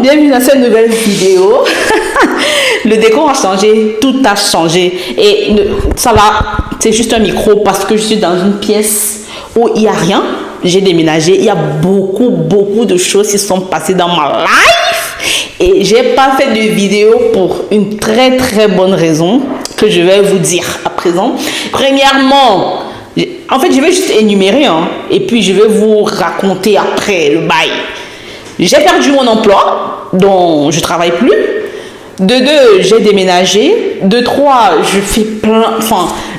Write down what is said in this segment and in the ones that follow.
bienvenue dans cette nouvelle vidéo. Le décor a changé, tout a changé. Et ça va, c'est juste un micro parce que je suis dans une pièce où il n'y a rien. J'ai déménagé, il y a beaucoup de choses qui sont passées dans ma life. Et j'ai pas fait de vidéo pour une très bonne raison que je vais vous dire à présent. Premièrement, en fait, je vais juste énumérer, et puis je vais vous raconter après le bail. J'ai perdu mon emploi, dont je ne travaille plus. De 2, j'ai déménagé. De 3,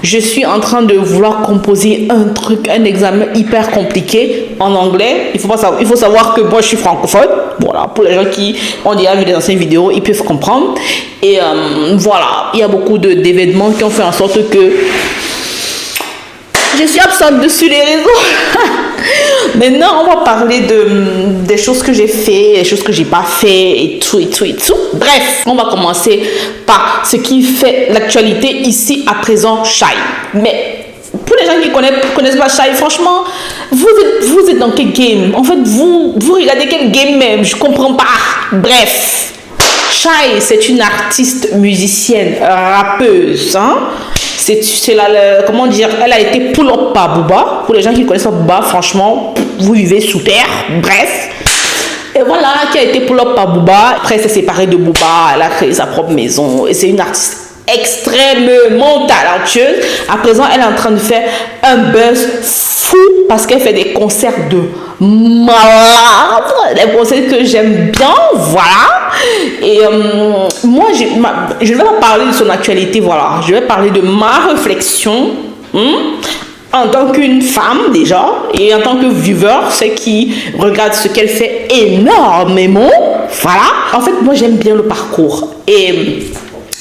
je suis en train de vouloir composer un examen hyper compliqué en anglais. Il faut savoir que moi, je suis francophone. Voilà, pour les gens qui ont déjà vu les anciennes vidéos, ils peuvent comprendre. Et voilà, il y a beaucoup d'événements qui ont fait en sorte que je suis absente dessus les réseaux. Maintenant, on va parler des choses que j'ai fait, des choses que j'ai pas fait et tout. Bref, on va commencer par ce qui fait l'actualité ici à présent, Shai. Mais pour les gens qui connaissent pas Shai, franchement, vous êtes dans quel game? En fait, vous regardez quel game même? Je comprends pas. Bref, Shai, c'est une artiste musicienne, rappeuse, comment dire, elle a été pull-up par Booba. Pour les gens qui ne connaissent pas Booba, franchement, vous vivez sous terre. Bref. Et voilà, qui a été pull-up par Booba. Après, elle s'est séparée de Booba. Elle a créé sa propre maison. Et c'est une artiste extrêmement talentueuse. À présent, elle est en train de faire un buzz fou parce qu'elle fait des concerts de malade, des concerts que j'aime bien, voilà. Et moi, je ne vais pas parler de son actualité, voilà. Je vais parler de ma réflexion en tant qu'une femme déjà et en tant que viewer, ceux qui regardent ce qu'elle fait énormément, voilà. En fait, moi, j'aime bien le parcours. Et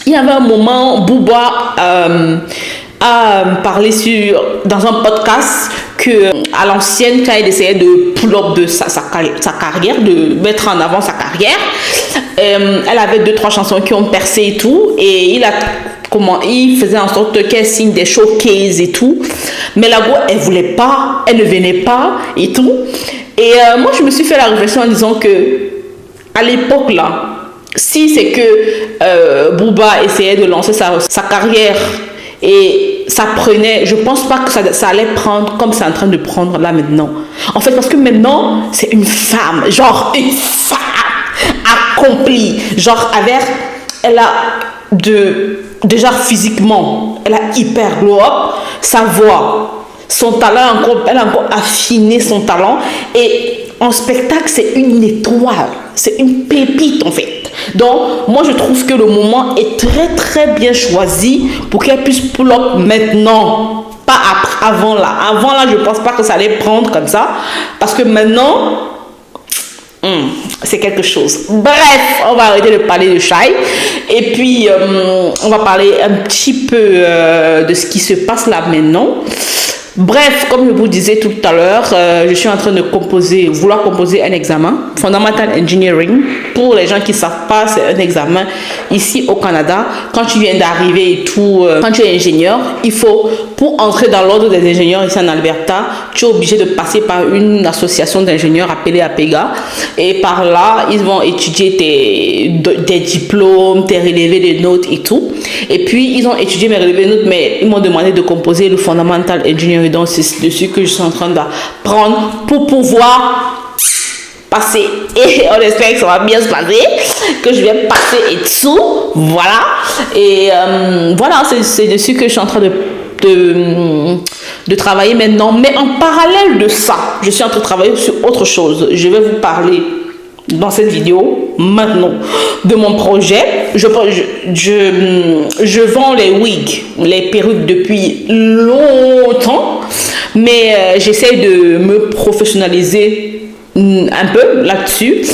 il y avait un moment, Booba a parlé dans un podcast que à l'ancienne, quand il essayait de pull-up de sa carrière, de mettre en avant sa carrière, elle avait 2-3 chansons qui ont percé et tout, et il faisait en sorte qu'elle signe des showcases et tout, mais la go, elle voulait pas, elle ne venait pas et tout. Et moi, je me suis fait la réflexion en disant que à l'époque là, si c'est que Booba essayait de lancer sa carrière et ça prenait, je pense pas que ça allait prendre comme c'est en train de prendre là maintenant. En fait, parce que maintenant, c'est une femme, genre une femme accomplie, genre elle a déjà physiquement, elle a hyper glow up, sa voix, son talent, elle a encore affiné son talent, et en spectacle, c'est une étoile, c'est une pépite en fait. Donc, moi, je trouve que le moment est très bien choisi pour qu'elle puisse pull up maintenant, pas avant là. Avant là, je pense pas que ça allait prendre comme ça, parce que maintenant, c'est quelque chose. Bref, on va arrêter de parler de Shai, et puis on va parler un petit peu de ce qui se passe là maintenant. Bref, comme je vous disais tout à l'heure, je suis en train de vouloir composer un examen, Fundamental Engineering. Pour les gens qui ne savent pas, c'est un examen ici au Canada. Quand tu viens d'arriver et tout, quand tu es ingénieur, pour entrer dans l'ordre des ingénieurs ici en Alberta, tu es obligé de passer par une association d'ingénieurs appelée APEGA. Et par là, ils vont étudier tes diplômes, tes relevés de notes et tout. Et puis, ils ont étudié mes relevés de notes, mais ils m'ont demandé de composer le Fundamental Engineering. Donc, c'est dessus que je suis en train d'apprendre pour pouvoir passer. Et on espère que ça va bien se passer, que je vais passer et tout. Voilà. Et voilà, c'est dessus que je suis en train de travailler maintenant. Mais en parallèle de ça, je suis en train de travailler sur autre chose. Je vais vous parler dans cette vidéo maintenant de mon projet. Je vends les wigs, les perruques depuis longtemps, mais j'essaie de me professionnaliser un peu là-dessus.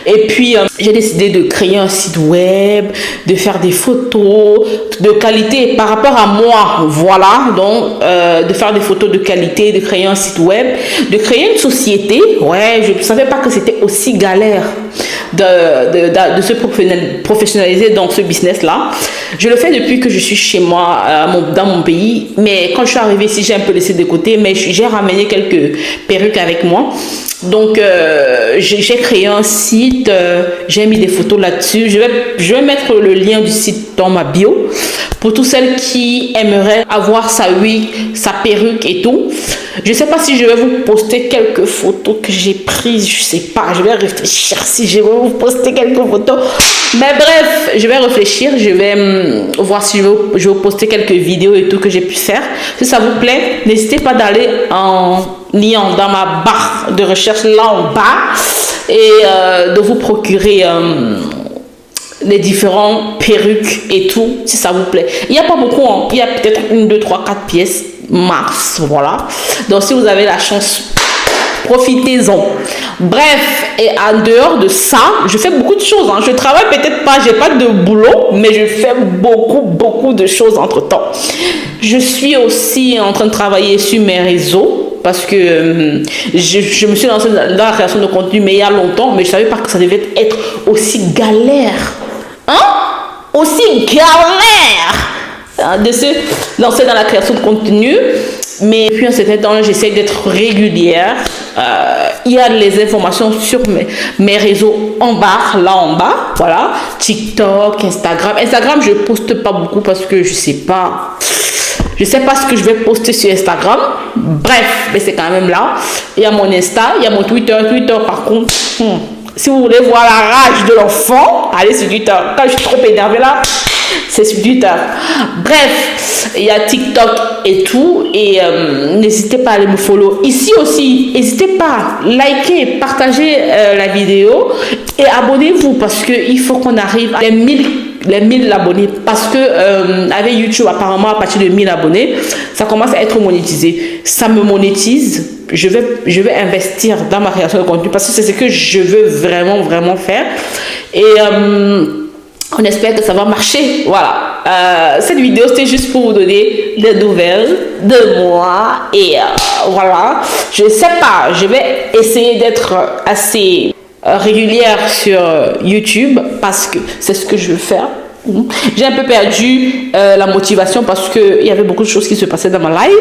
Et puis j'ai décidé de créer un site web, de faire des photos de qualité par rapport à moi, voilà. Donc de faire des photos de qualité, de créer un site web, de créer une société. Ouais, je ne savais pas que c'était aussi galère de se professionnaliser dans ce business-là. Je le fais depuis que je suis chez moi, dans mon pays. Mais quand je suis arrivée ici, j'ai un peu laissé de côté. Mais j'ai ramené quelques perruques avec moi. Donc, j'ai créé un site. J'ai mis des photos là-dessus. Je vais mettre le lien du site dans ma bio. Pour toutes celles qui aimeraient avoir sa wig, sa perruque et tout. Je ne sais pas si je vais vous poster quelques photos que j'ai prises. Je ne sais pas. Je vais réfléchir si je vais vous poster quelques photos. Mais bref, je vais réfléchir. Je vais voir si je vais vous poster quelques vidéos et tout que j'ai pu faire. Si ça vous plaît, n'hésitez pas d'aller en lien dans ma barre de recherche là en bas et de vous procurer les différents perruques et tout, si ça vous plaît. Il n'y a pas beaucoup, hein. Il y a peut-être 1, 2, 3, 4 pièces max, voilà. Donc si vous avez la chance, profitez-en. Bref, et en dehors de ça, je fais beaucoup de choses, hein. Je travaille peut-être pas, j'ai pas de boulot, mais je fais beaucoup de choses entre temps. Je suis aussi en train de travailler sur mes réseaux parce que je me suis lancée dans la création de contenu mais il y a longtemps, mais je savais pas que ça devait être aussi galère. Hein? Aussi galère de se lancer dans la création de contenu. Mais depuis un certain temps, j'essaie d'être régulière. Il y a les informations sur mes réseaux en bas, là en bas. Voilà. TikTok, Instagram. Instagram, je poste pas beaucoup parce que je sais pas ce que je vais poster sur Instagram. Bref, mais c'est quand même là. Il y a mon Insta, il y a mon Twitter. Twitter, par contre, si vous voulez voir la rage de l'enfant, allez sur Twitter. Quand je suis trop énervée là, c'est sur Twitter. Bref, il y a TikTok et tout. Et n'hésitez pas à aller me follow. Ici aussi, n'hésitez pas à liker, partager la vidéo et abonnez-vous parce qu'il faut qu'on arrive à les 1000 abonnés. Parce que avec YouTube, apparemment, à partir de 1000 abonnés, ça commence à être monétisé. Ça me monétise. Je vais investir dans ma création de contenu parce que c'est ce que je veux vraiment faire. Et on espère que ça va marcher. Voilà. Cette vidéo, c'était juste pour vous donner des nouvelles de moi. Et voilà. Je sais pas. Je vais essayer d'être assez régulière sur YouTube parce que c'est ce que je veux faire. J'ai un peu perdu la motivation parce qu'il y avait beaucoup de choses qui se passaient dans ma live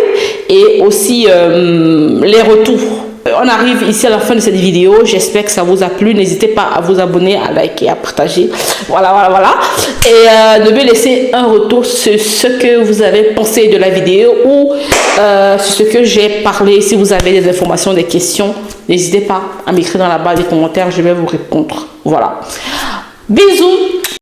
et aussi les retours. On arrive ici à la fin de cette vidéo. J'espère que ça vous a plu. N'hésitez pas à vous abonner, à liker, à partager. Voilà. Et de me laisser un retour sur ce que vous avez pensé de la vidéo ou sur ce que j'ai parlé. Si vous avez des informations, des questions, n'hésitez pas à m'écrire dans la barre des commentaires. Je vais vous répondre. Voilà. Bisous.